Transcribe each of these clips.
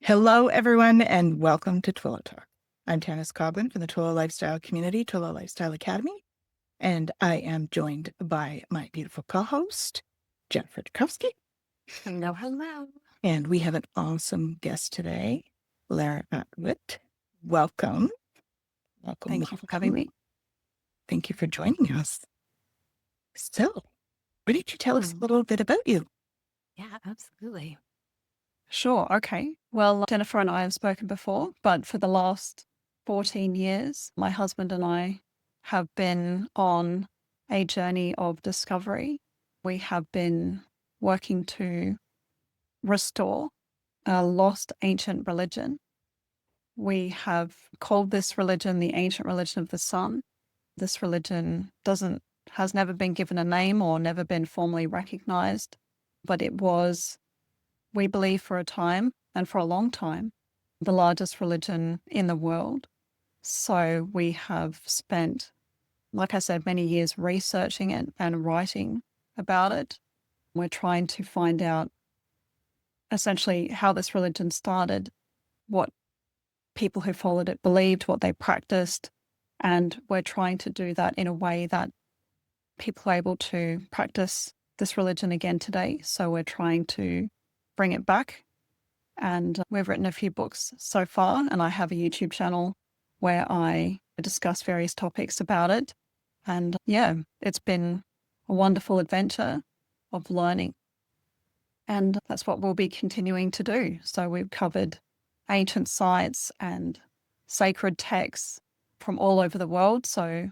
Hello, everyone, and welcome to Twillow Talk. I'm Tanys Coughlan from the Twillow Lifestyle Community, Twillow Lifestyle Academy, and I am joined by my beautiful co-host, Jennifer Jurkofsky. Hello, hello. And we have an awesome guest today, Lara Atwood. Welcome. Thank you for having me. Thank you for joining us. So, why don't you tell us a little bit about you? Yeah, absolutely. Sure. Okay. Well, Jennifer and I have spoken before, but for the last 14 years, my husband and I have been on a journey of discovery. We have been working to restore a lost ancient religion. We have called this religion the ancient religion of the sun. This religion has never been given a name or never been formally recognized, but it was, we believe, for a time and for a long time, the largest religion in the world. So we have spent, like I said, many years researching it and writing about it. We're trying to find out essentially how this religion started, what people who followed it believed, what they practiced, and we're trying to do that in a way that people are able to practice this religion again today. So we're trying to bring it back. And we've written a few books so far, and I have a YouTube channel where I discuss various topics about it. And yeah, it's been a wonderful adventure of learning. And that's what we'll be continuing to do. So we've covered ancient sites and sacred texts from all over the world. So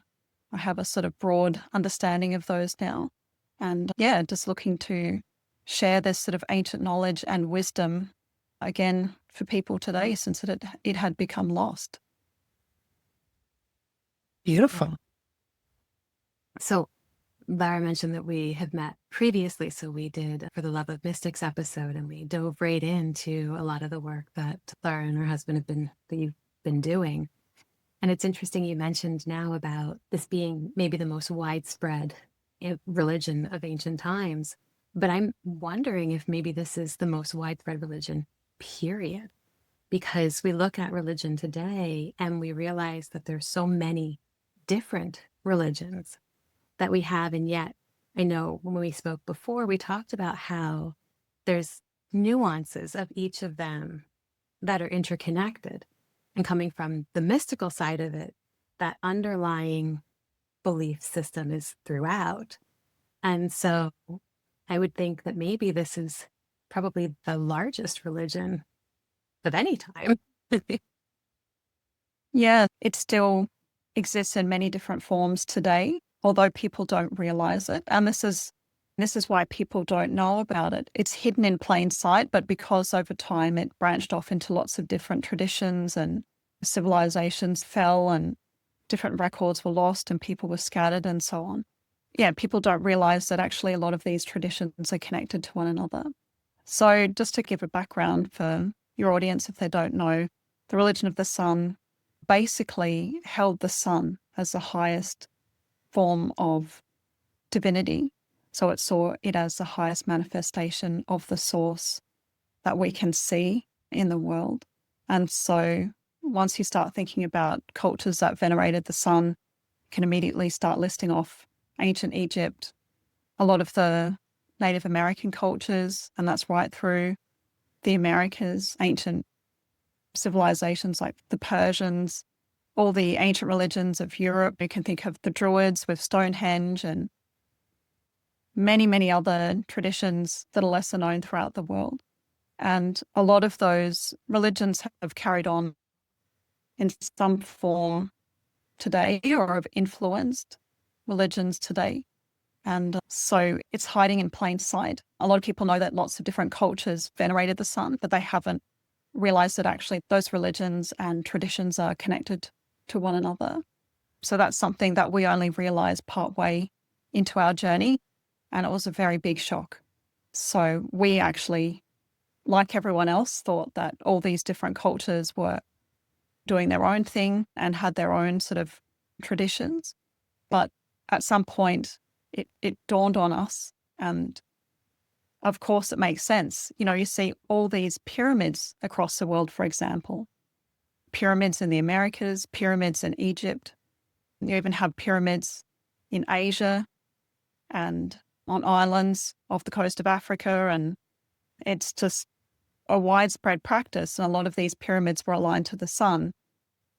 I have a sort of broad understanding of those now. And yeah, just looking to share this sort of ancient knowledge and wisdom again for people today, since it had become lost. Beautiful. So Lara mentioned that we have met previously. So we did For the Love of Mystics episode, and we dove right into a lot of the work that Lara and her husband that you've been doing. And it's interesting you mentioned now about this being maybe the most widespread religion of ancient times. But I'm wondering if maybe this is the most widespread religion, period. Because we look at religion today and we realize that there's so many different religions that we have. And yet, I know when we spoke before, we talked about how there's nuances of each of them that are interconnected. And coming from the mystical side of it, that underlying belief system is throughout. And so I would think that maybe this is probably the largest religion of any time. Yeah, it still exists in many different forms today, although people don't realize it. And this is why people don't know about it. It's hidden in plain sight, but because over time it branched off into lots of different traditions and civilizations fell and different records were lost and people were scattered and so on. Yeah, people don't realize that actually a lot of these traditions are connected to one another. So just to give a background for your audience, if they don't know, the religion of the sun basically held the sun as the highest form of divinity. So it saw it as the highest manifestation of the source that we can see in the world. And so once you start thinking about cultures that venerated the sun, you can immediately start listing off ancient Egypt, a lot of the Native American cultures, and that's right through the Americas, ancient civilizations like the Persians, all the ancient religions of Europe. You can think of the Druids with Stonehenge and many, many other traditions that are lesser known throughout the world. And a lot of those religions have carried on in some form today or have influenced religions today. And so it's hiding in plain sight. A lot of people know that lots of different cultures venerated the sun, but they haven't realized that actually those religions and traditions are connected to one another. So that's something that we only realized partway into our journey. And it was a very big shock. So we actually, like everyone else, thought that all these different cultures were doing their own thing and had their own sort of traditions. But at some point, it dawned on us, and of course, it makes sense. You see all these pyramids across the world, for example, pyramids in the Americas, pyramids in Egypt. You even have pyramids in Asia and on islands off the coast of Africa. And it's just a widespread practice. And a lot of these pyramids were aligned to the sun.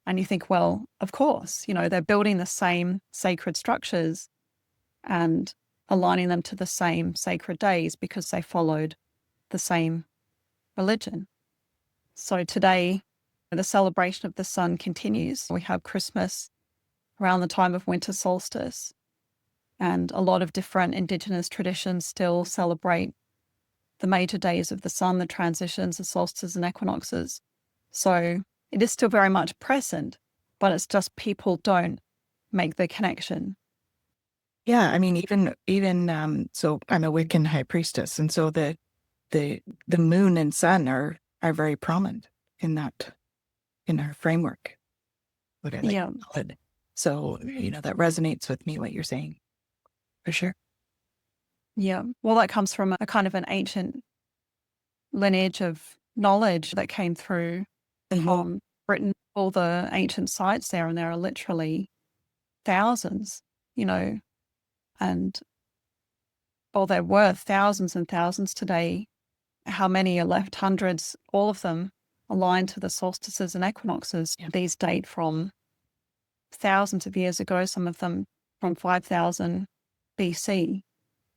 And you think, well, of course, they're building the same sacred structures and aligning them to the same sacred days because they followed the same religion. So today, the celebration of the sun continues. We have Christmas around the time of winter solstice, and a lot of different Indigenous traditions still celebrate the major days of the sun, the transitions, the solstices and equinoxes. So it is still very much present, but it's just people don't make the connection. Yeah, I mean, even so I'm a Wiccan high priestess, and so the moon and sun are very prominent in our framework. What I like to call it. So, that resonates with me, what you're saying. For sure. Yeah. Well, that comes from a kind of an ancient lineage of knowledge that came through from Britain, all the ancient sites there, and there are literally thousands, and there were thousands and thousands today. How many are left? Hundreds, all of them aligned to the solstices and equinoxes. Yeah. These date from thousands of years ago, some of them from 5,000 BC.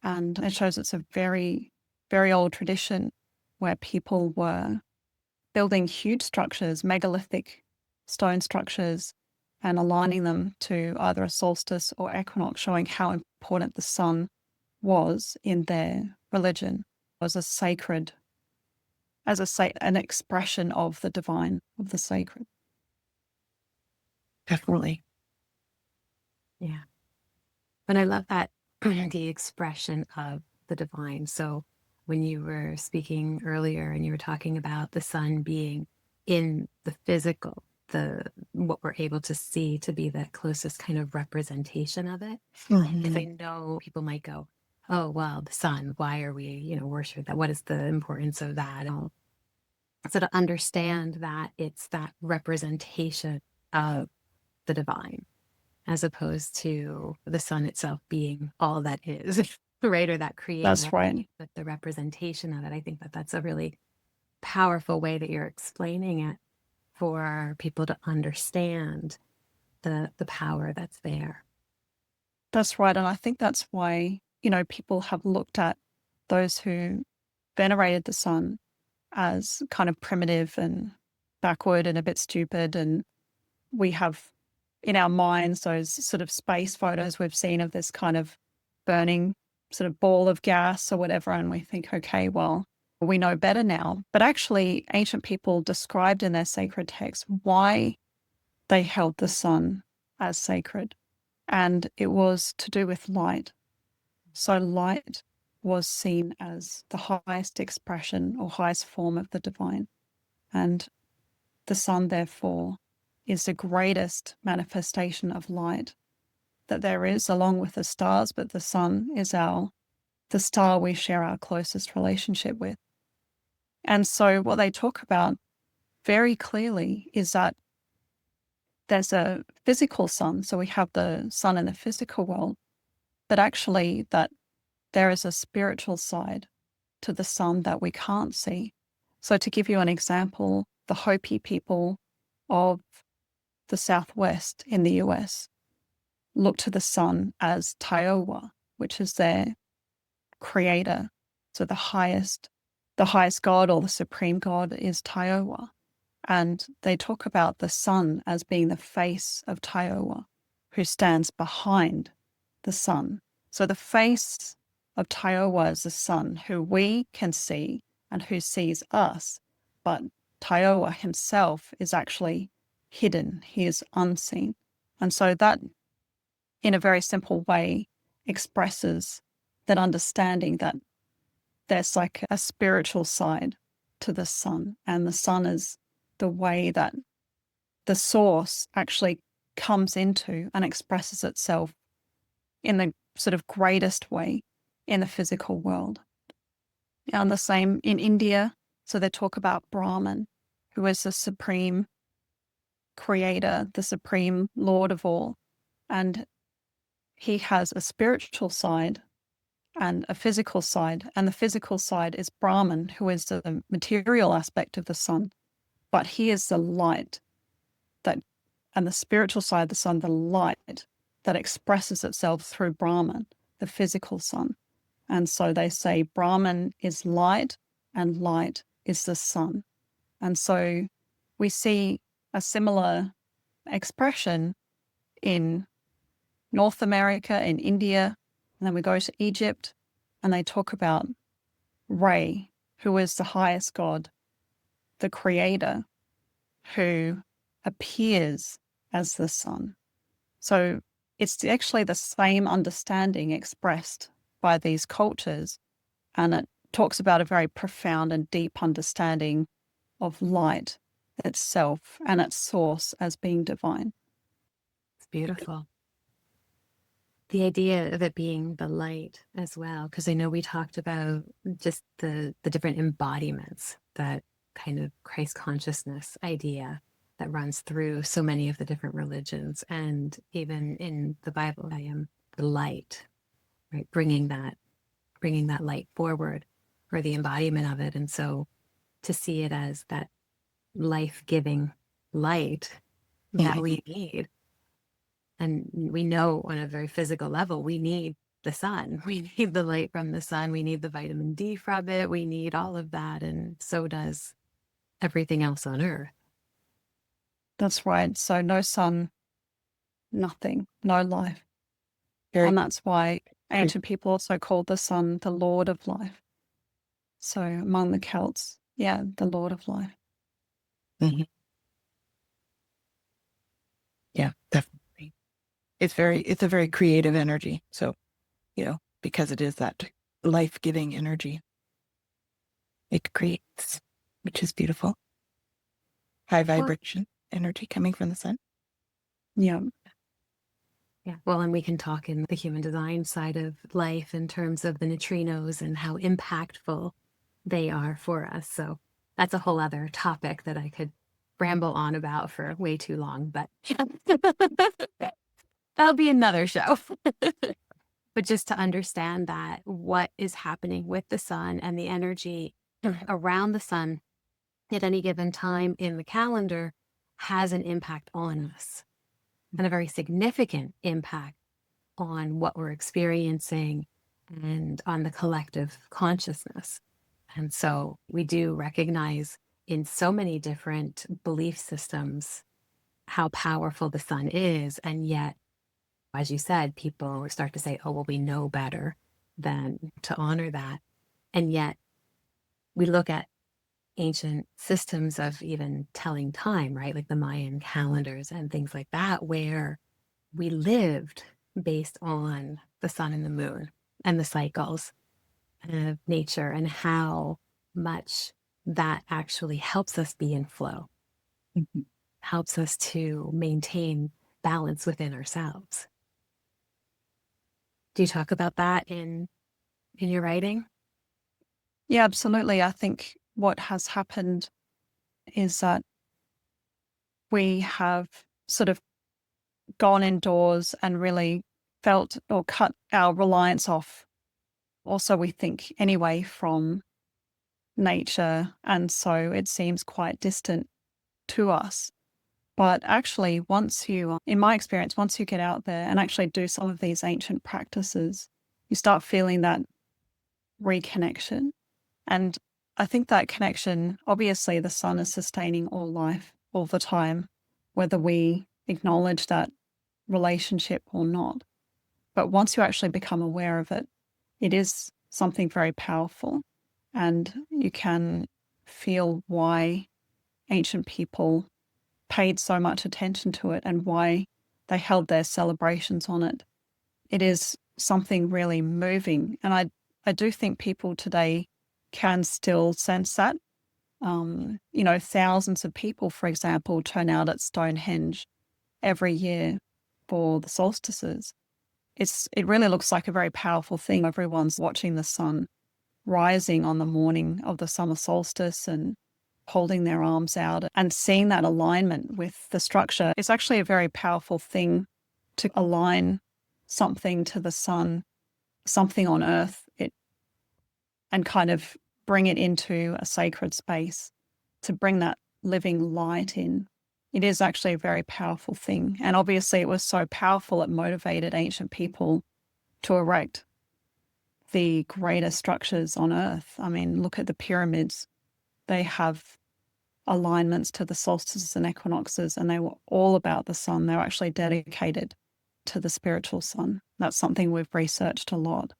And it shows it's a very, very old tradition where people were building huge structures, megalithic stone structures, and aligning them to either a solstice or equinox, showing how important the sun was in their religion, was an expression of the divine, of the sacred. Definitely. Yeah. But I love that the expression of the divine. So when you were speaking earlier and you were talking about the sun being in the physical, what we're able to see to be the closest kind of representation of it. Because I know people might go, oh, well, the sun, why are we, worship that? What is the importance of that? So to understand that it's that representation of the divine, as opposed to the sun itself being all that is, right? Or that creates. That's right. But the representation of it, I think that's a really powerful way that you're explaining it for people to understand the power that's there. That's right. And I think that's why, people have looked at those who venerated the sun as kind of primitive and backward and a bit stupid. And we have in our minds those sort of space photos we've seen of this kind of burning sort of ball of gas or whatever. And we think, okay, well, we know better now. But actually, ancient people described in their sacred texts why they held the sun as sacred. And it was to do with light. So light was seen as the highest expression or highest form of the divine. And the sun, therefore, is the greatest manifestation of light that there is, along with the stars. But the sun is the star we share our closest relationship with. And so what they talk about very clearly is that there's a physical sun. So we have the sun in the physical world, but actually that there is a spiritual side to the sun that we can't see. So to give you an example, the Hopi people of the Southwest in the US look to the sun as Tiowa, which is their creator. So the highest god or the supreme god is Tiowa. And they talk about the sun as being the face of Tiowa, who stands behind the sun. So the face of Tiowa is the sun, who we can see and who sees us. But Tiowa himself is actually hidden. He is unseen. And so that, in a very simple way, expresses that understanding that there's like a spiritual side to the sun, and the sun is the way that the source actually comes into and expresses itself in the sort of greatest way in the physical world. And the same in India. So they talk about Brahman, who is the supreme creator, the supreme lord of all. And he has a spiritual side and a physical side. And the physical side is Brahman, who is the material aspect of the sun. But he is the light and the spiritual side of the sun, the light that expresses itself through Brahman, the physical sun. And so they say Brahman is light and light is the sun. And so we see a similar expression in North America, in India, and then we go to Egypt and they talk about Re, who is the highest God, the creator, who appears as the sun. So it's actually the same understanding expressed by these cultures, and it talks about a very profound and deep understanding of light itself and its source as being divine. It's beautiful. The idea of it being the light as well, because I know we talked about just the different embodiments, that kind of Christ consciousness idea that runs through so many of the different religions, and even in the Bible, I am the light, right? Bringing that light forward, or the embodiment of it. And so to see it as that life-giving light that we need. And we know on a very physical level, we need the sun. We need the light from the sun. We need the vitamin D from it. We need all of that. And so does everything else on Earth. That's right. So no sun, nothing, no life. And that's why ancient people also called the sun the Lord of life. So among the Celts, the Lord of life. Mm-hmm. Yeah, definitely. It's a very creative energy. So, because it is that life-giving energy, it creates, which is beautiful. High vibration energy coming from the sun. Yeah. Yeah. Well, and we can talk in the human design side of life in terms of the neutrinos and how impactful they are for us. So that's a whole other topic that I could ramble on about for way too long, but that'll be another show. But just to understand that what is happening with the sun and the energy around the sun at any given time in the calendar has an impact on us, and a very significant impact on what we're experiencing and on the collective consciousness. And so we do recognize in so many different belief systems how powerful the sun is. And yet, as you said, people start to say, oh, well, we know better than to honor that. And yet we look at ancient systems of even telling time, right? Like the Mayan calendars and things like that, where we lived based on the sun and the moon and the cycles of nature, and how much that actually helps us be in flow, helps us to maintain balance within ourselves. Do you talk about that in your writing? Yeah, absolutely. I think what has happened is that we have sort of gone indoors and really felt or cut our reliance off. Also, we think anyway from nature, and so it seems quite distant to us. But actually, in my experience, once you get out there and actually do some of these ancient practices, you start feeling that reconnection. And I think that connection, obviously the sun is sustaining all life all the time, whether we acknowledge that relationship or not. But once you actually become aware of it, it is something very powerful, and you can feel why ancient people paid so much attention to it and why they held their celebrations on it. It is something really moving. And I do think people today can still sense that. Thousands of people, for example, turn out at Stonehenge every year for the solstices. It really looks like a very powerful thing. Everyone's watching the sun rising on the morning of the summer solstice and holding their arms out and seeing that alignment with the structure is actually a very powerful thing to align something to the sun, something on earth, and kind of bring it into a sacred space, to bring that living light in. It is actually a very powerful thing. And obviously it was so powerful, it motivated ancient people to erect the greatest structures on earth. I mean, look at the pyramids. They have alignments to the solstices and equinoxes, and they were all about the sun. They were actually dedicated to the spiritual sun. That's something we've researched a lot.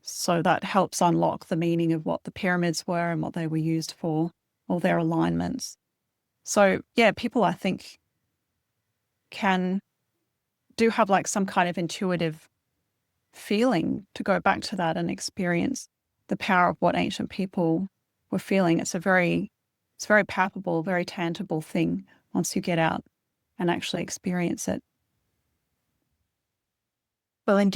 So that helps unlock the meaning of what the pyramids were and what they were used for, all their alignments. So yeah, people I think do have like some kind of intuitive feeling to go back to that and experience the power of what ancient people were feeling. It's very palpable, very tangible thing once you get out and actually experience it. Well, and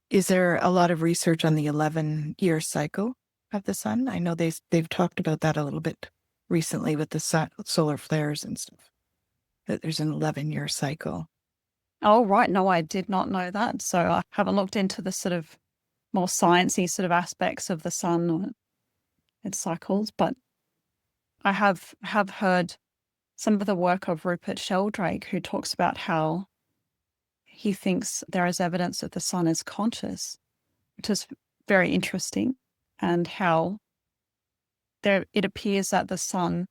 is there a lot of research on the 11-year cycle of the sun? I know they've talked about that a little bit recently with the solar flares and stuff, that there's an 11-year cycle. Oh, right. No, I did not know that. So I haven't looked into the sort of more sciencey sort of aspects of the sun or its cycles, but I have heard some of the work of Rupert Sheldrake, who talks about how he thinks there is evidence that the sun is conscious, which is very interesting, and how it appears that the sun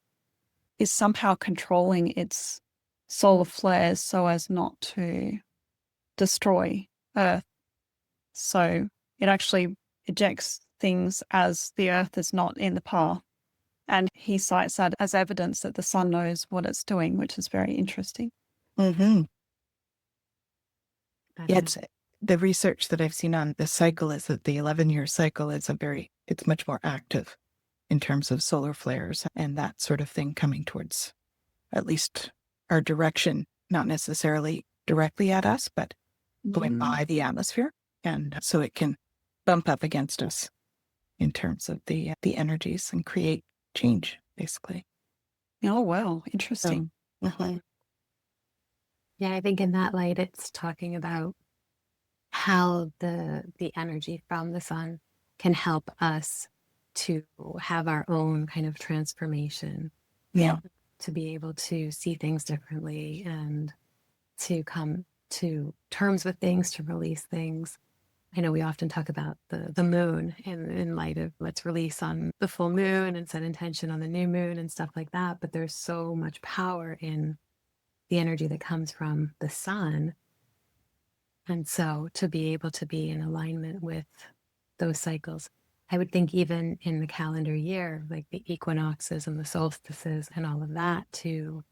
is somehow controlling its solar flares so as not to destroy Earth. So it actually ejects things as the Earth is not in the path. And he cites that as evidence that the sun knows what it's doing, which is very interesting. Mm-hmm. Yeah, it's the research that I've seen on the cycle is that the 11-year cycle is it's much more active in terms of solar flares and that sort of thing coming towards at least our direction, not necessarily directly at us, but going by the atmosphere. And so it can bump up against us in terms of the energies and create change, basically. Oh, wow. Interesting. Yeah, I think in that light, it's talking about how the energy from the sun can help us to have our own kind of transformation. Yeah. To be able to see things differently and to come to terms with things, to release things. I know we often talk about the moon in light of let's release on the full moon and set intention on the new moon and stuff like that. But there's so much power in the energy that comes from the sun. And so to be able to be in alignment with those cycles, I would think even in the calendar year, like the equinoxes and the solstices and all of that, to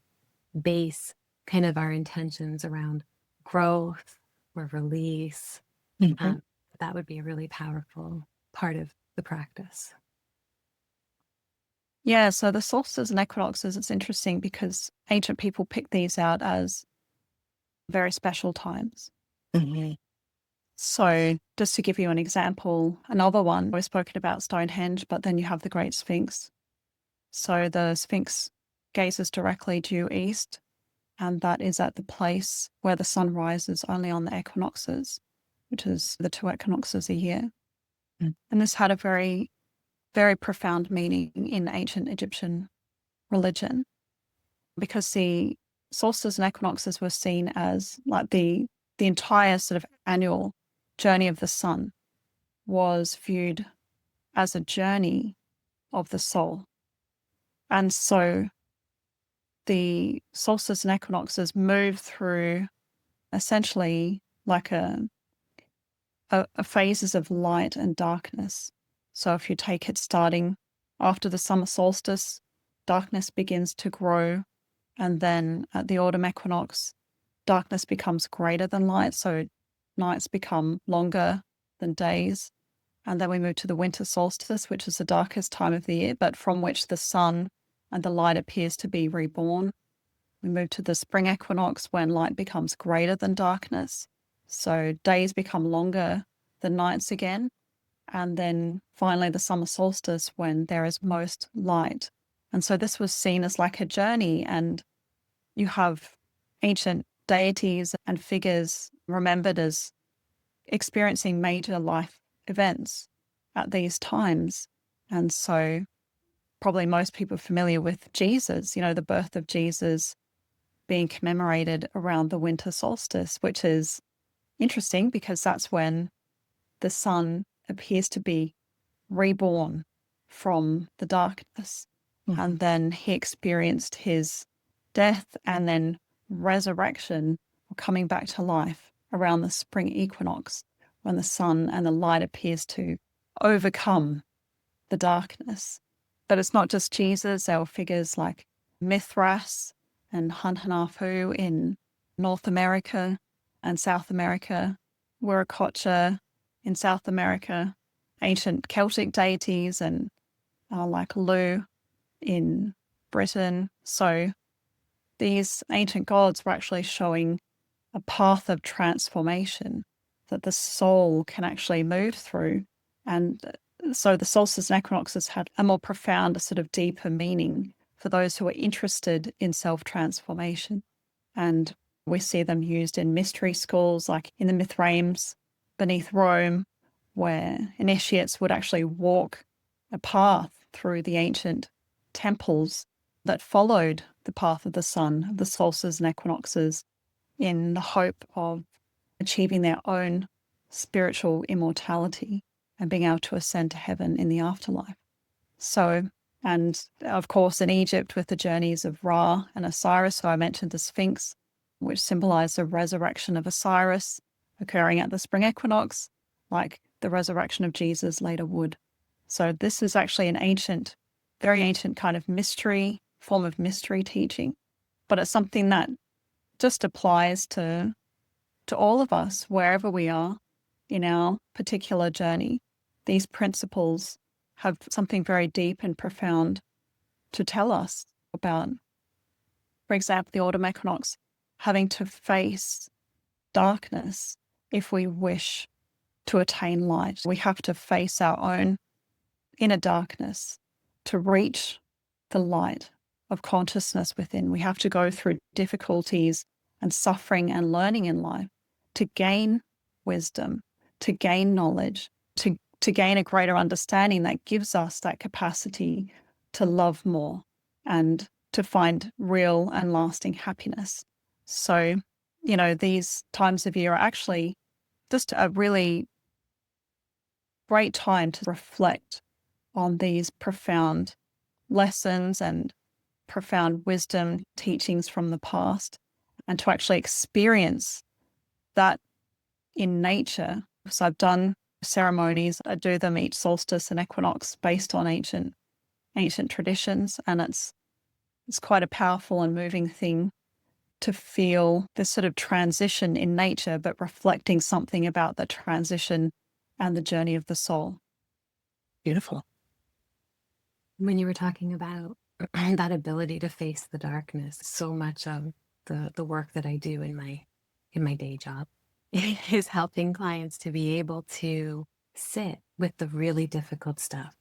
base kind of our intentions around growth or release. That would be a really powerful part of the practice. Yeah, so the solstices and equinoxes, it's interesting because ancient people picked these out as very special times. So just to give you an example, another one, we've spoken about Stonehenge, but then you have the Great Sphinx. So the Sphinx gazes directly due east, and that is at the place where the sun rises only on the equinoxes, which is the 2 equinoxes a year. And this had a very, very profound meaning in ancient Egyptian religion, because the solstices and equinoxes were seen as like the entire sort of annual journey of the sun was viewed as a journey of the soul. And so the solstices and equinoxes move through essentially like a phases of light and darkness. So if you take it starting after the summer solstice, darkness begins to grow. And then at the autumn equinox, darkness becomes greater than light. So nights become longer than days. And then we move to the winter solstice, which is the darkest time of the year, but from which the sun and the light appears to be reborn. We move to the spring equinox when light becomes greater than darkness. So days become longer than nights again. and then finally the summer solstice when there is most light. And so this was seen as like a journey, and you have ancient deities and figures remembered as experiencing major life events at these times. And so probably most people are familiar with Jesus, the birth of Jesus being commemorated around the winter solstice, which is interesting because that's when the sun appears to be reborn from the darkness. Mm-hmm. And then he experienced his death and then resurrection, or coming back to life around the spring equinox, when the sun and the light appears to overcome the darkness. But it's not just Jesus. There were figures like Mithras and Hunhanafu in North America and South America, Viracocha in South America, ancient Celtic deities and like Lu in Britain. So these ancient gods were actually showing a path of transformation that the soul can actually move through. And so the solstices and equinoxes had a more profound, a sort of deeper meaning for those who are interested in self-transformation. And we see them used in mystery schools, like in the Mithraeums beneath Rome, where initiates would actually walk a path through the ancient temples that followed the path of the sun, the solstices and equinoxes, in the hope of achieving their own spiritual immortality and being able to ascend to heaven in the afterlife. So, and of course in Egypt with the journeys of Ra and Osiris, so I mentioned the Sphinx, which symbolized the resurrection of Osiris occurring at the spring equinox, like the resurrection of Jesus later would. So this is actually an ancient, very ancient kind of mystery, form of mystery teaching, but it's something that just applies to all of us, wherever we are in our particular journey. These principles have something very deep and profound to tell us about, for example, the autumn equinox, having to face darkness if we wish to attain light. We have to face our own inner darkness to reach the light of consciousness within. We have to go through difficulties and suffering and learning in life to gain wisdom, to gain knowledge, to gain a greater understanding that gives us that capacity to love more and to find real and lasting happiness. So, these times of year are actually just a really great time to reflect on these profound lessons and profound wisdom teachings from the past, and to actually experience that in nature. So I've done ceremonies. I do them each solstice and equinox based on ancient traditions, and it's quite a powerful and moving thing to feel this sort of transition in nature, but reflecting something about the transition and the journey of the soul. Beautiful. When you were talking about that ability to face the darkness, so much of the work that I do in my day job is helping clients to be able to sit with the really difficult stuff,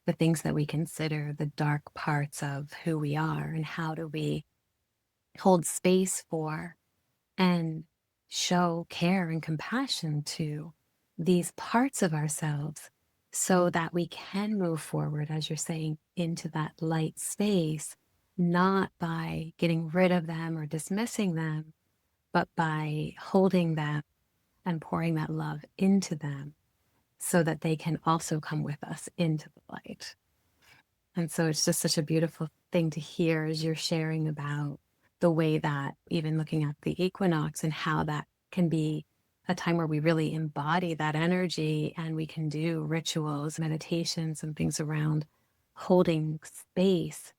the things that we consider the dark parts of who we are, and how do we hold space for and show care and compassion to these parts of ourselves so that we can move forward, as you're saying, into that light space, not by getting rid of them or dismissing them, but by holding them and pouring that love into them so that they can also come with us into the light. And so it's just such a beautiful thing to hear as you're sharing about the way that, even looking at the equinox and how that can be a time where we really embody that energy, and we can do rituals, meditations, and things around holding space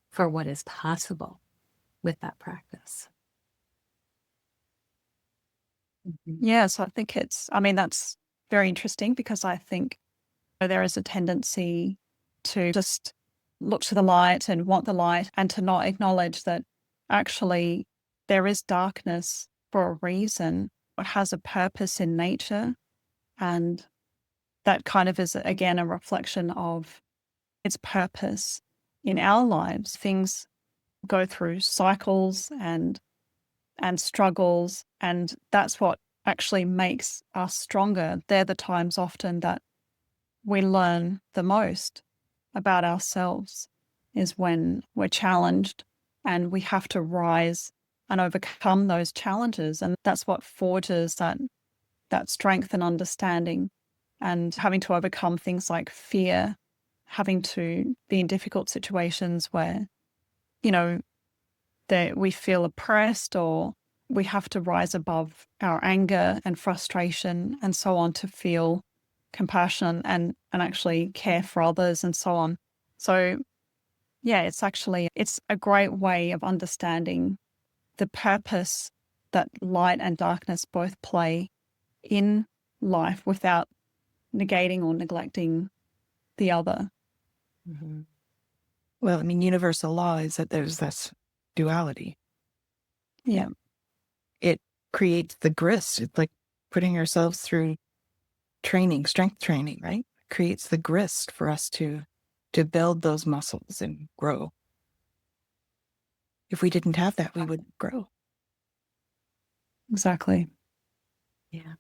for what is possible with that practice. Yeah, so I think that's very interesting, because I think there is a tendency to just look to the light and want the light, and to not acknowledge that actually there is darkness for a reason. It has a purpose in nature, and that kind of is, again, a reflection of its purpose in our lives. Things go through cycles and struggles, and that's what actually makes us stronger. They're the times often that we learn the most about ourselves, is when we're challenged and we have to rise and overcome those challenges. And that's what forges that strength and understanding, and having to overcome things like fear, having to be in difficult situations where, that we feel oppressed, or we have to rise above our anger and frustration and so on to feel compassion and actually care for others and so on. So yeah, it's a great way of understanding the purpose that light and darkness both play in life without negating or neglecting the other. Mm-hmm. Well, I mean, universal law is that there's this duality. Yeah. It creates the grist. It's like putting ourselves through training, strength training, right? It creates the grist for us to build those muscles and grow. If we didn't have that, we wouldn't grow. Exactly. Yeah.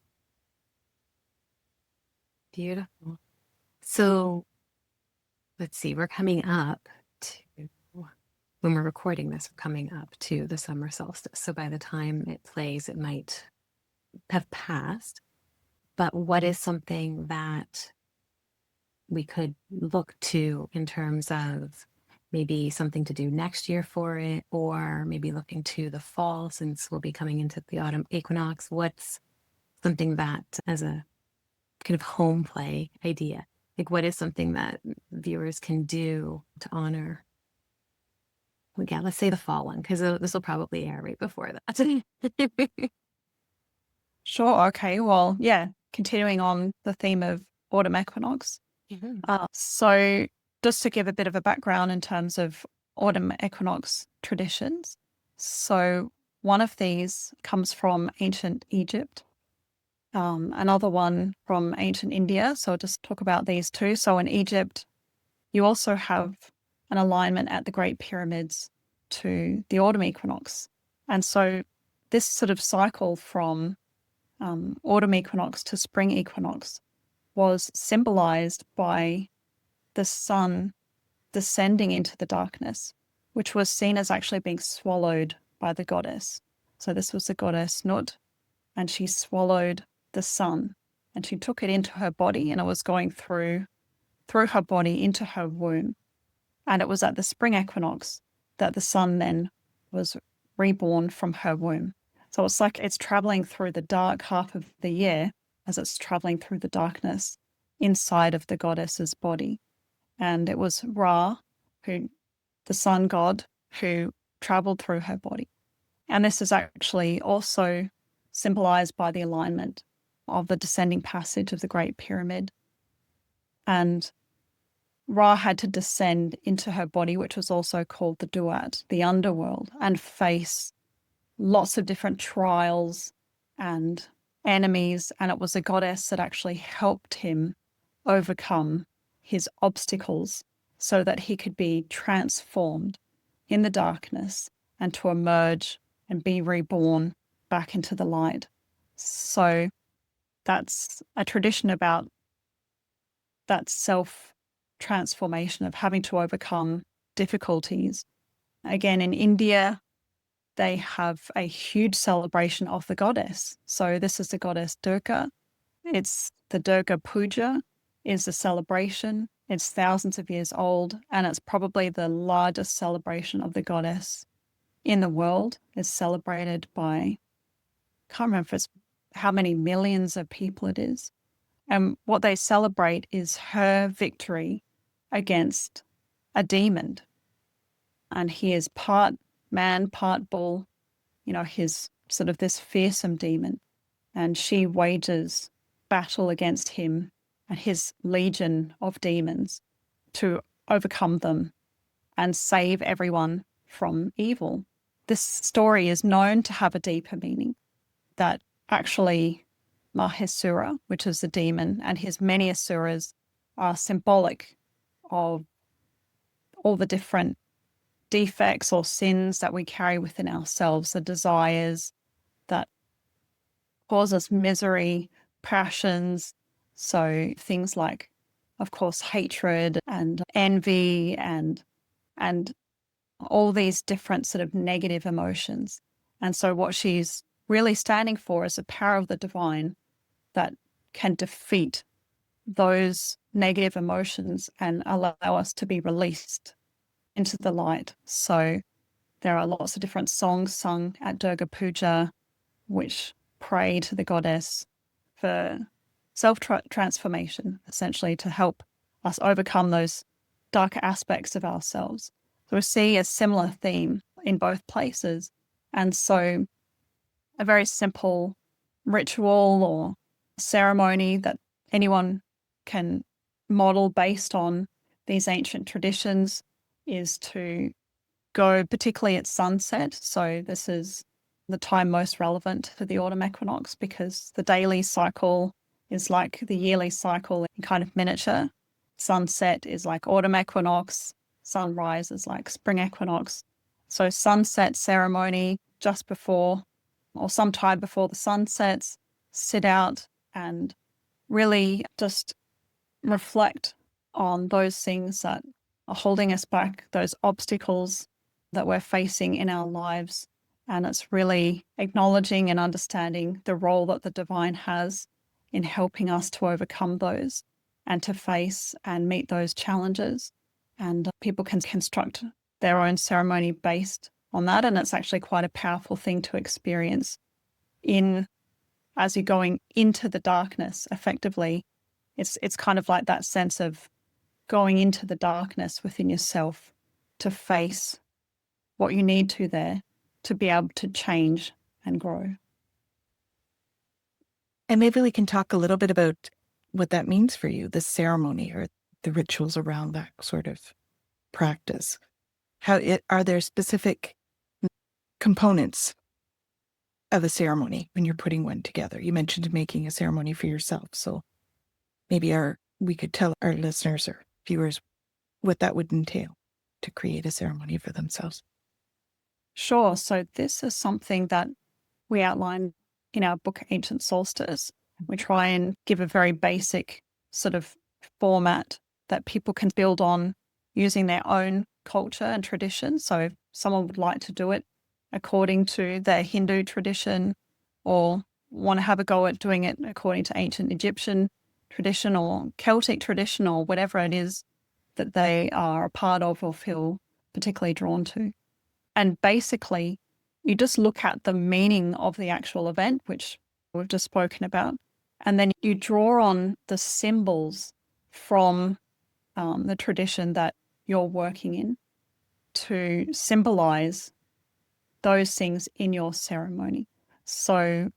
Beautiful. So let's see, we're coming up to, when we're recording this, we're coming up to the summer solstice. So by the time it plays, it might have passed. But what is something that we could look to in terms of maybe something to do next year for it, or maybe looking to the fall, since we'll be coming into the autumn equinox? What's something that, as a kind of home play idea, like what is something that viewers can do to honor? Well, yeah, let's say the fall one, because this will probably air right before that. Sure. Okay. Well, yeah, continuing on the theme of autumn equinox. So just to give a bit of a background in terms of autumn equinox traditions. So one of these comes from ancient Egypt, another one from ancient India. So I'll just talk about these two. So in Egypt, you also have an alignment at the Great Pyramids to the autumn equinox. And so this sort of cycle from autumn equinox to spring equinox was symbolized by the sun descending into the darkness, which was seen as actually being swallowed by the goddess. So this was the goddess Nut, and she swallowed the sun, and she took it into her body, and it was going through her body into her womb. And it was at the spring equinox that the sun then was reborn from her womb. So it's like it's traveling through the dark half of the year as it's traveling through the darkness inside of the goddess's body. And it was Ra, the sun god, who traveled through her body. And this is actually also symbolized by the alignment of the descending passage of the Great Pyramid. And Ra had to descend into her body, which was also called the Duat, the underworld, and face lots of different trials and enemies. And it was a goddess that actually helped him overcome his obstacles so that he could be transformed in the darkness and to emerge and be reborn back into the light. So that's a tradition about that self-transformation of having to overcome difficulties. Again, in India, they have a huge celebration of the goddess. So this is the goddess Durga. It's the Durga Puja is a celebration. It's thousands of years old, and it's probably the largest celebration of the goddess in the world. It's celebrated by, I can't remember if it's how many millions of people it is. And what they celebrate is her victory against a demon. And he is part man, part bull, his sort of this fearsome demon. And she wages battle against him and his legion of demons to overcome them and save everyone from evil. This story is known to have a deeper meaning, that actually Mahesura, which is the demon, and his many asuras are symbolic of all the different defects or sins that we carry within ourselves, the desires that cause us misery, passions. So things like, of course, hatred and envy and all these different sort of negative emotions. And so what she's really standing for is the power of the divine that can defeat those negative emotions and allow us to be released into the light. So there are lots of different songs sung at Durga Puja, which pray to the goddess for self-transformation, essentially to help us overcome those darker aspects of ourselves. So we see a similar theme in both places. And so a very simple ritual or ceremony that anyone can model based on these ancient traditions is to go particularly at sunset. So this is the time most relevant to the autumn equinox because the daily cycle is like the yearly cycle in kind of miniature. Sunset is like autumn equinox, sunrise is like spring equinox. So sunset ceremony just before or sometime before the sun sets, sit out and really just reflect on those things that are holding us back, those obstacles that we're facing in our lives. And it's really acknowledging and understanding the role that the divine has in helping us to overcome those and to face and meet those challenges. And people can construct their own ceremony based on that. And it's actually quite a powerful thing to experience as you're going into the darkness effectively. It's kind of like that sense of going into the darkness within yourself to face what you need to there to be able to change and grow. And maybe we can talk a little bit about what that means for you, the ceremony or the rituals around that sort of practice. Are there specific components of a ceremony when you're putting one together? You mentioned making a ceremony for yourself. So maybe we could tell our listeners or viewers what that would entail to create a ceremony for themselves. Sure. So this is something that we outline in our book, Ancient Solstice. We try and give a very basic sort of format that people can build on using their own culture and tradition. So if someone would like to do it according to their Hindu tradition or want to have a go at doing it according to ancient Egyptian tradition or Celtic tradition or whatever it is that they are a part of or feel particularly drawn to. And basically, you just look at the meaning of the actual event, which we've just spoken about, and then you draw on the symbols from the tradition that you're working in to symbolize those things in your ceremony. So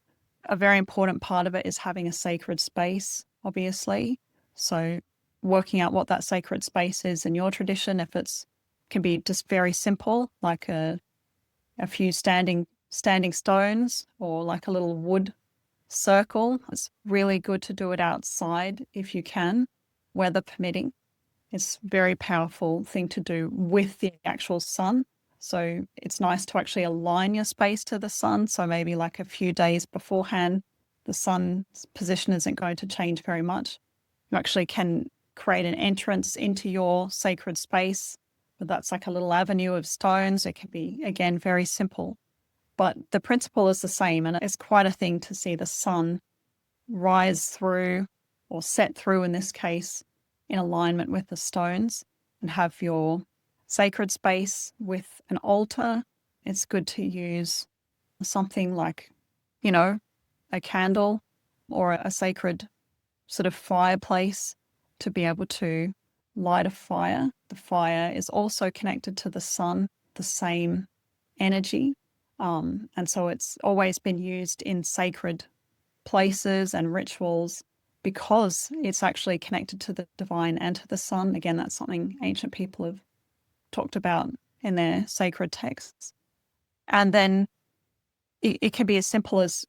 a very important part of it is having a sacred space, obviously. So working out what that sacred space is in your tradition, if it's can be just very simple, like a few standing stones or like a little wood circle. It's really good to do it outside if you can, weather permitting. It's a very powerful thing to do with the actual sun. So it's nice to actually align your space to the sun. So maybe like a few days beforehand, the sun's position isn't going to change very much. You actually can create an entrance into your sacred space. But that's like a little avenue of stones. It can be, again, very simple. But the principle is the same. And it's quite a thing to see the sun rise through or set through, in this case, in alignment with the stones and have your sacred space with an altar. It's good to use something like, a candle or a sacred sort of fireplace to be able to light a fire. The fire is also connected to the sun, the same energy. And so it's always been used in sacred places and rituals because it's actually connected to the divine and to the sun. Again, that's something ancient people have talked about in their sacred texts. And then it can be as simple as,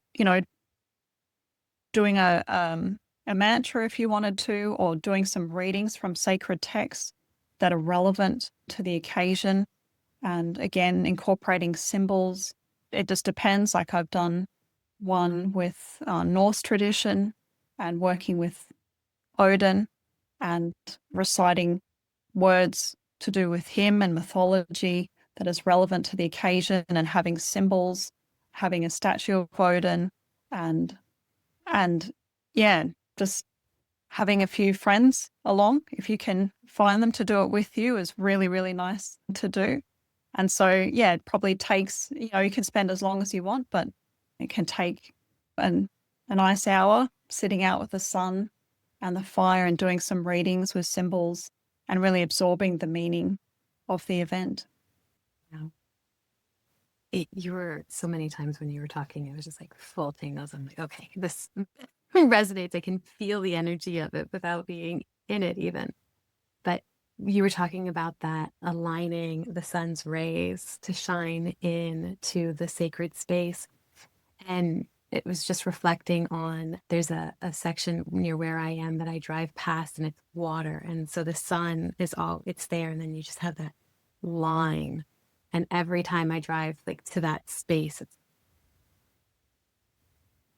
doing a mantra if you wanted to, or doing some readings from sacred texts that are relevant to the occasion. And again, incorporating symbols. It just depends. Like I've done one with Norse tradition and working with Odin and reciting words to do with him and mythology that is relevant to the occasion, and having symbols, having a statue of Odin, and yeah, just having a few friends along, if you can find them to do it with you, is really, really nice to do. And so, yeah, it probably takes, you can spend as long as you want, but it can take a nice hour sitting out with the sun and the fire and doing some readings with symbols and really absorbing the meaning of the event. You were so many times when you were talking, it was just like full tingles. I'm like, okay, this resonates. I can feel the energy of it without being in it even. But you were talking about that aligning the sun's rays to shine into the sacred space. And it was just reflecting on, there's a section near where I am that I drive past, and it's water. And so the sun is it's there. And then you just have that line. And every time I drive like to that space,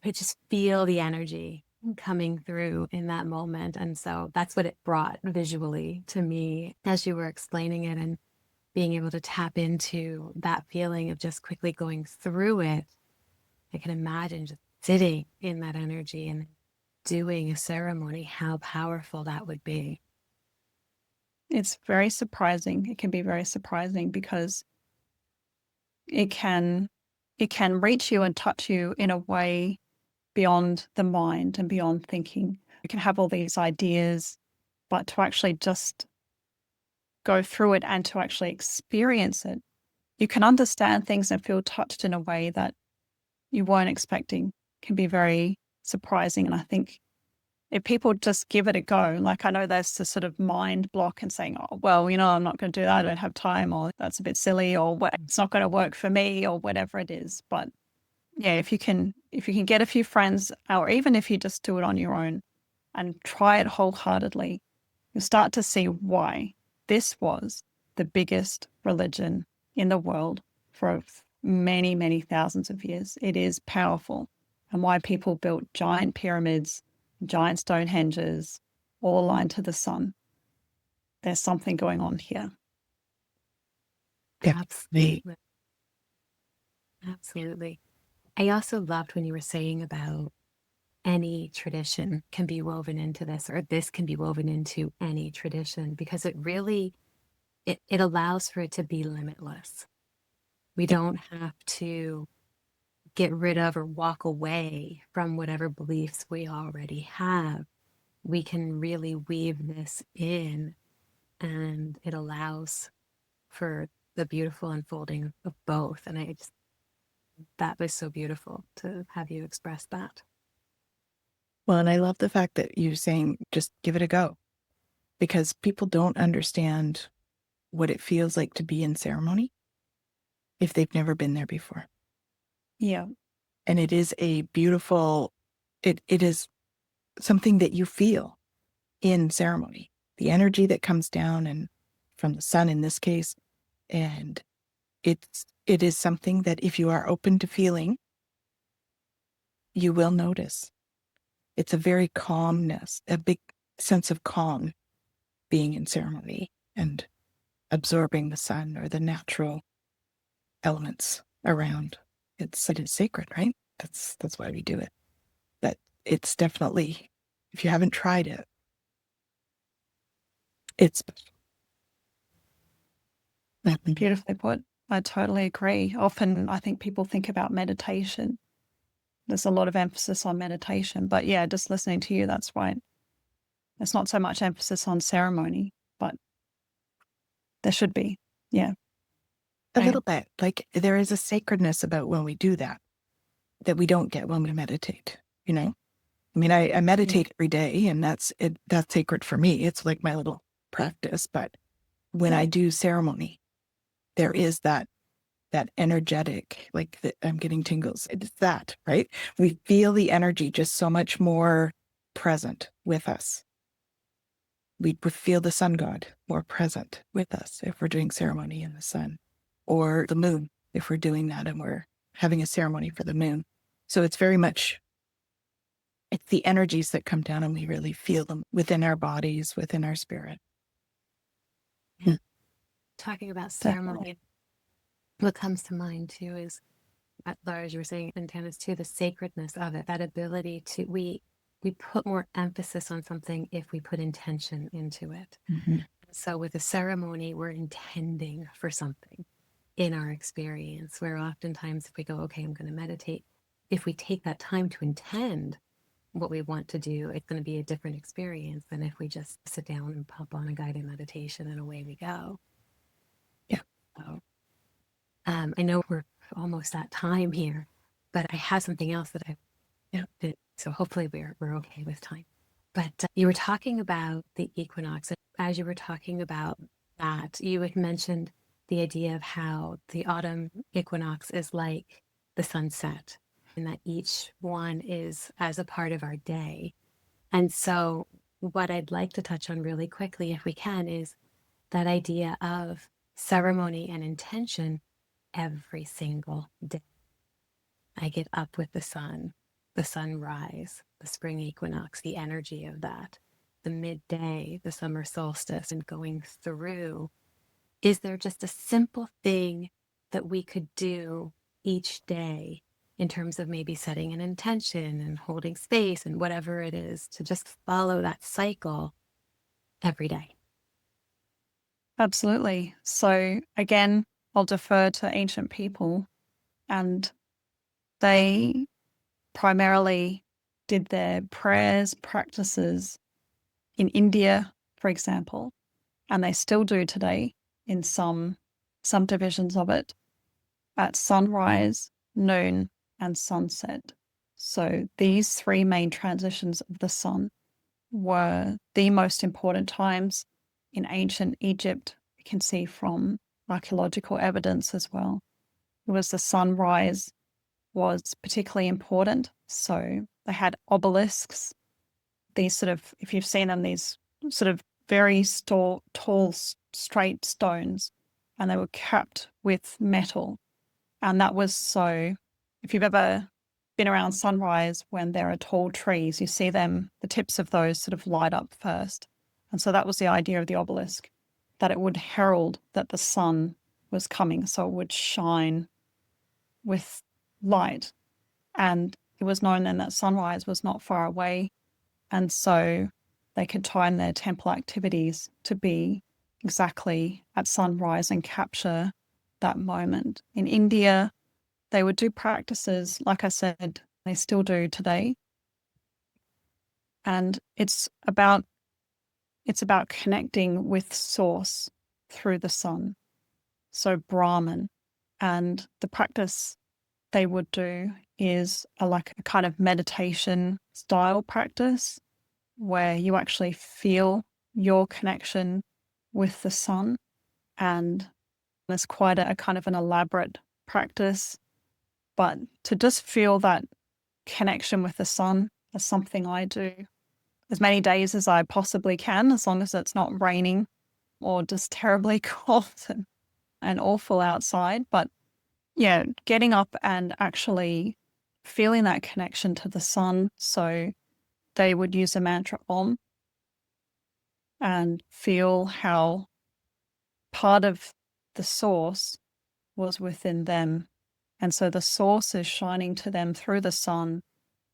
I just feel the energy coming through in that moment. And so that's what it brought visually to me as you were explaining it, and being able to tap into that feeling of just quickly going through it. I can imagine just sitting in that energy and doing a ceremony, how powerful that would be. It's very surprising. It can be very surprising because it can reach you and touch you in a way beyond the mind and beyond thinking. You can have all these ideas, but to actually just go through it and to actually experience it, you can understand things and feel touched in a way that you weren't expecting. Can be very surprising. And I think if people just give it a go, like I know there's this sort of mind block and saying, oh, well, I'm not going to do that. I don't have time, or that's a bit silly, or it's not going to work for me, or whatever it is. But yeah, if you can get a few friends, or even if you just do it on your own and try it wholeheartedly, you'll start to see why this was the biggest religion in the world for many, many thousands of years. It is powerful, and why people built giant pyramids, giant Stonehenges, all aligned to the sun. There's something going on here. Absolutely. Absolutely. I also loved when you were saying about any tradition can be woven into this, or this can be woven into any tradition, because it really, it allows for it to be limitless. We don't have to get rid of or walk away from whatever beliefs we already have. We can really weave this in, and it allows for the beautiful unfolding of both. And that was so beautiful to have you express that. Well, and I love the fact that you're saying just give it a go, because people don't understand what it feels like to be in ceremony if they've never been there before. Yeah. And it is a beautiful, it is something that you feel in ceremony, the energy that comes down and from the sun in this case. And it is something that if you are open to feeling, you will notice. It's a very calmness, a big sense of calm being in ceremony and absorbing the sun or the natural elements around. It is sacred, right? That's why we do it. But it's definitely, if you haven't tried it, it's special. Beautifully put. I totally agree. Often I think people think about meditation. There's a lot of emphasis on meditation, but yeah, just listening to you, that's right. There's not so much emphasis on ceremony, but there should be. Yeah. A little bit. Like there is a sacredness about when we do that we don't get when we meditate, I mean, I meditate every day, and that's sacred for me. It's like my little practice. But when I do ceremony, there is that that energetic, like I'm getting tingles. It's that, right? We feel the energy just so much more present with us. We feel the sun god more present with us if we're doing ceremony in the sun, or the moon if we're doing that and we're having a ceremony for the moon. So it's very much, it's the energies that come down and we really feel them within our bodies, within our spirit. Talking about ceremony, what comes to mind too is, Lara, as you were saying, and Tanys too, the sacredness of it, that ability to, we put more emphasis on something if we put intention into it. So with a ceremony, we're intending for something in our experience, where oftentimes if we go, okay, I'm going to meditate, if we take that time to intend what we want to do, it's going to be a different experience than if we just sit down and pop on a guided meditation and away we go. Yeah. So, I know we're almost at time here, but I have something else that I did, so hopefully we're okay with time. But you were talking about the equinox, and as you were talking about that, you had mentioned the idea of how the autumn equinox is like the sunset, and that each one is as a part of our day. And so what I'd like to touch on really quickly, if we can, is that idea of ceremony and intention every single day. I get up with the sunrise, the spring equinox, the energy of that, the midday, the summer solstice, and going through. Is there just a simple thing that we could do each day in terms of maybe setting an intention and holding space and whatever it is to just follow that cycle every day? Absolutely. So again, I'll defer to ancient people, and they primarily did their prayers, practices in India, for example, and they still do today in some divisions of it, at sunrise, noon, and sunset. So these three main transitions of the sun were the most important times in ancient Egypt. You can see from archaeological evidence as well. It was the sunrise was particularly important. So they had obelisks, these sort of, if you've seen them, these sort of very tall, straight stones, and they were capped with metal. And that was so, if you've ever been around sunrise when there are tall trees, you see them, the tips of those sort of light up first. And so that was the idea of the obelisk, that it would herald that the sun was coming. So it would shine with light. And it was known then that sunrise was not far away. And so they could time their temple activities to be exactly at sunrise and capture that moment. In India, they would do practices, like I said, they still do today. And it's about connecting with source through the sun. So Brahman. And the practice they would do is like a kind of meditation style practice where you actually feel your connection with the sun. And it's quite a kind of an elaborate practice. But to just feel that connection with the sun is something I do as many days as I possibly can, as long as it's not raining or just terribly cold and awful outside. But yeah, getting up and actually feeling that connection to the sun. So they would use the mantra Om and feel how part of the source was within them. And so the source is shining to them through the sun,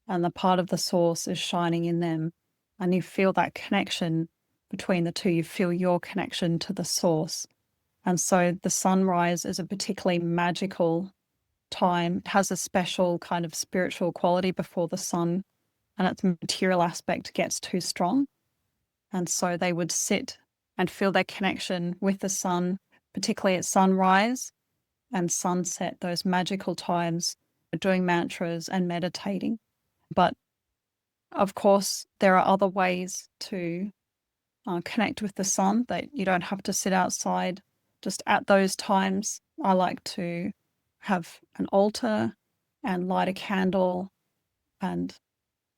and the part of the source is shining in them. And you feel that connection between the two. You feel your connection to the source. And so the sunrise is a particularly magical time. It has a special kind of spiritual quality before the sun, and its material aspect gets too strong. And so they would sit and feel their connection with the sun, particularly at sunrise and sunset, those magical times, doing mantras and meditating. But of course, there are other ways to connect with the sun, that you don't have to sit outside just at those times. I like to have an altar and light a candle and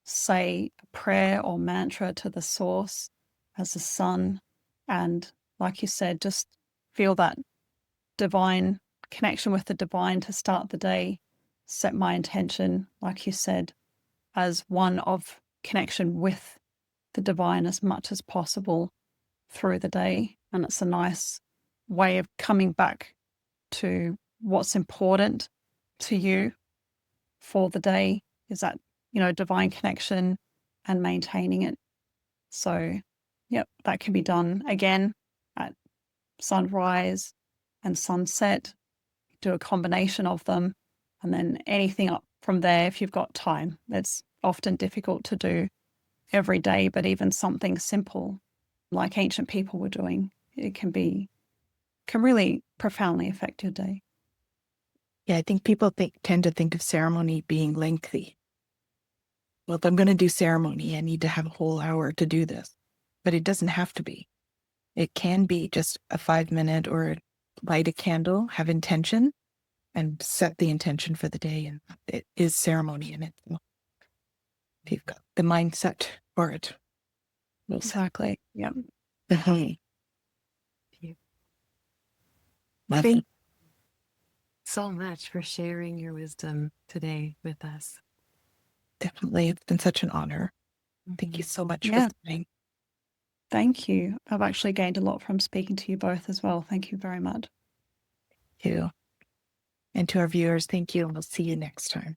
say a prayer or mantra to the source as the sun. And like you said, just feel that divine connection with the divine to start the day. Set my intention, like you said, as one of connection with the divine as much as possible through the day. And it's a nice way of coming back to what's important to you for the day, is that, divine connection and maintaining it. So, yep, that can be done again at sunrise and sunset. Do a combination of them, and then anything up from there if you've got time. It's often difficult to do every day, but even something simple like ancient people were doing, it can really profoundly affect your day. Yeah, I think people tend to think of ceremony being lengthy. Well, if I'm going to do ceremony, I need to have a whole hour to do this. But it doesn't have to be. It can be just a 5-minute, or light a candle, have intention, and set the intention for the day. And it is ceremony in it. If you've got the mindset for it. Exactly. Yeah. Thank Thank you so much for sharing your wisdom today with us. Definitely. It's been such an honor. Thank you so much for listening. Thank you. I've actually gained a lot from speaking to you both as well. Thank you very much. Thank you. And to our viewers, thank you. And we'll see you next time.